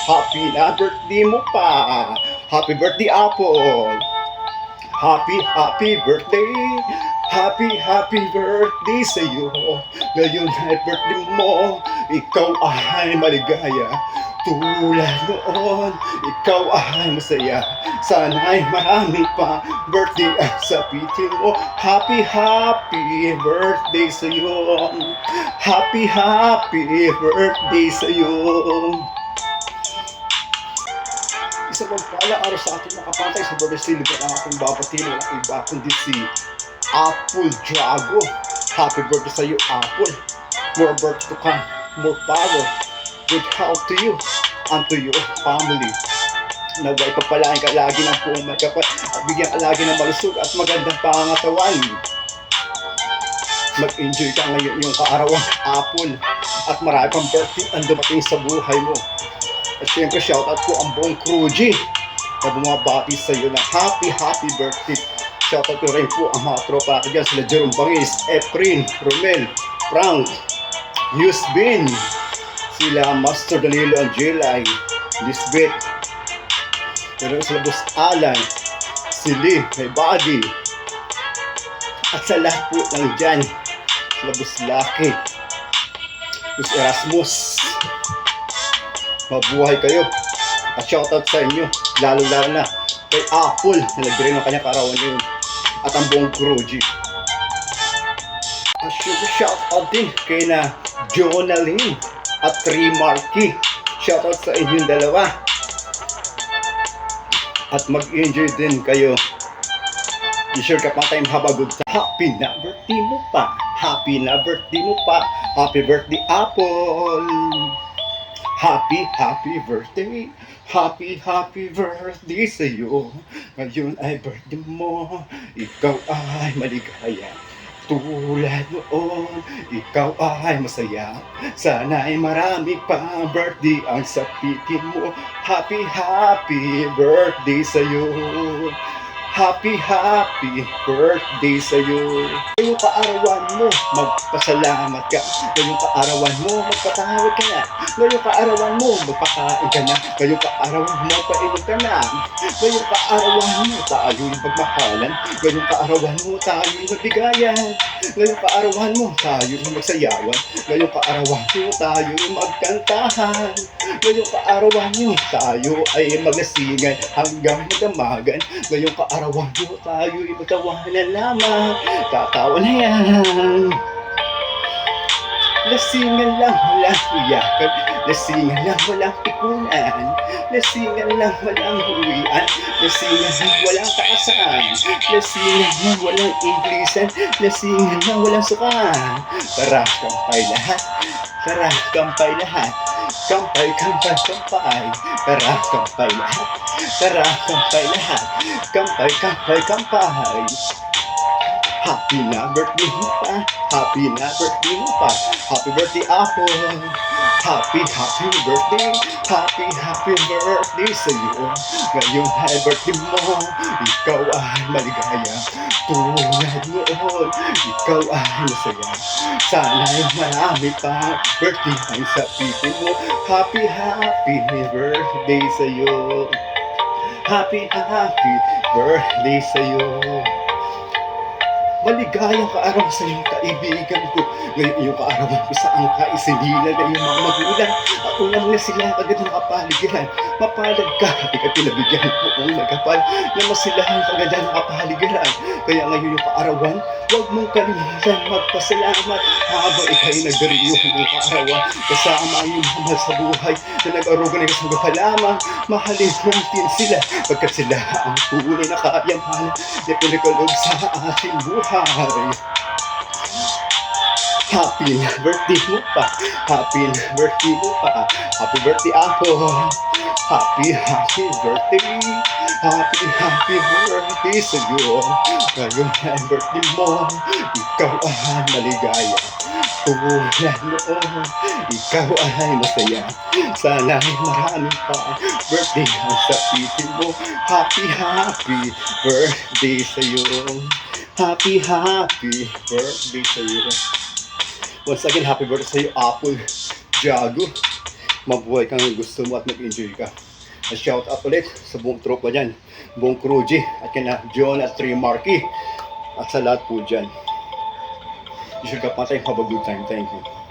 Happy na birthday mo pa. Happy birthday, Apple. Happy birthday. Happy birthday sa iyo. Ngayon ay birthday mo. Ikaw ay maligaya. Tulad noon, ikaw ay masaya. Sana'y marami pa birthday ang sapitin mo. Happy birthday sa iyo. Happy birthday sa iyo. Isang pagpala araw sa ating nakapantay sa birthday celebration ang ating babatiin. Walang iba kundi si Apple Drago. Happy birthday sa iyo, Apple. More birthday to come, more power, good health to you and to your family. Naway papalain ka lagi ng buong may kapal at bigyan ka lagi ng malusog at magandang pangatawan. Mag-enjoy ka ngayon yung kaarawan, Apple, at marami pang birthday ang dumating sa buhay mo. At syempre shoutout po ang buong crew G na bumabati sa iyo ng happy birthday. Shoutout ko rin po ang mga tropa natin dyan, sila Jerome Bangis, Efrin, Romel, Frank, Yusbin, sila Master Danilo Angelay, Lisbeth, sila Boss Alan, si Lee, may Buddy, at sa lahat po ng dyan, sila Boss Lucky, Boss Erasmus, mabuhay kayo. At shoutout sa inyo, lalo na kay Apple na nag-drain ng kanyang karawan yun at ang buong crew G. At shoutout din kay na Jonaline at Trimarky. Shoutout sa inyong dalawa. At mag-enjoy din kayo. Be sure ka pa tayong have a good time. Happy na birthday mo pa. Happy na birthday mo pa. Happy birthday, Apple. Happy birthday. Happy birthday sa iyo. Ngayon ay birthday mo. Ikaw ay maligaya. Tulad noon, ikaw ay masaya. Sana ay marami pa birthday ang sapitin mo. Happy birthday sa iyo. Happy birthday sa iyo. Ngayong kaarawan mo, magpasalamat ka. Ngayong kaarawan mo, magpatawad ka na. Ngayong kaarawan mo, magpakain ka na. Ngayong kaarawan mo, magpainom ka na. Ngayong kaarawan mo, tayo'y magmahalan. Ngayong kaarawan mo, tayo'y magbigayan. Ngayong kaarawan mo, tayo'y magsayawan. Ngayong kaarawan mo, tayo'y magkantahan. Ngayong kaarawan mo, tayo ay maglasingan hanggang magdamagan. Ngayong kaarawan mo, tayo'y magtawanan lamang. Tatawa na yan. Lasingan lang, walang iyakan. Lasingan lang, walang pikunan. Lasingan lang, walang huwian. Lasingan lang, walang taasan. Lasingan lang, walang iglisan. Lasingan lang, walang sukan. Tara, kampay lahat. Tara, kampay lahat. Kampay. Tara, kampay lahat. Tara, kampay lahat. Kampay. Happy na birthday mo pa. Happy birthday, Apple. Happy birthday. Happy birthday sa iyo. Ngayong ay birthday mo. Ikaw ay maligaya. Tulad noon, ikaw ay masaya. Sana'y marami pa birthday ang sapitin mo. Happy birthday sa iyo. Happy birthday sa iyo. Maligayang kaarawan sa iyong kaibigan ko. Ngayon iyong kaarawan ko sa angka isinilan na iyong mga magulang. At unang na sila agad nakapaligiran. Mapalad ka, di ka pinabigyan ko kung nagkapal na masilahan agad na nakapaligiran. Kaya ngayon yung kaarawan, huwag mong kalimutan magpasalamat habang ikaw'y nagdariyo yung kaarawan. Kasama ang iyong mahal sa buhay na nag-aruga na kasama ka lamang. Mahalin natin sila pagkat sila ang tunay na kayamanan na pinagkaloob sa ating buhay. Happy birthday mo pa. Happy birthday, Apple. Happy birthday. Happy birthday sa iyo. Ngayon ay birthday mo. Ikaw ay maligaya. Tulad noon, ikaw ay masaya. Sana ay marami pa birthday ang sapitin mo. Happy birthday sa iyo. Happy birthday sa iyo. Once again, happy birthday sa iyo, Apple Drago. mabuhay kang gusto mo at mag-enjoy ka. At shout out ulit sa buong tropa dyan, buong crew G, at kina John at Trey Marky, at sa lahat po dyan. You should have a good time. Thank you.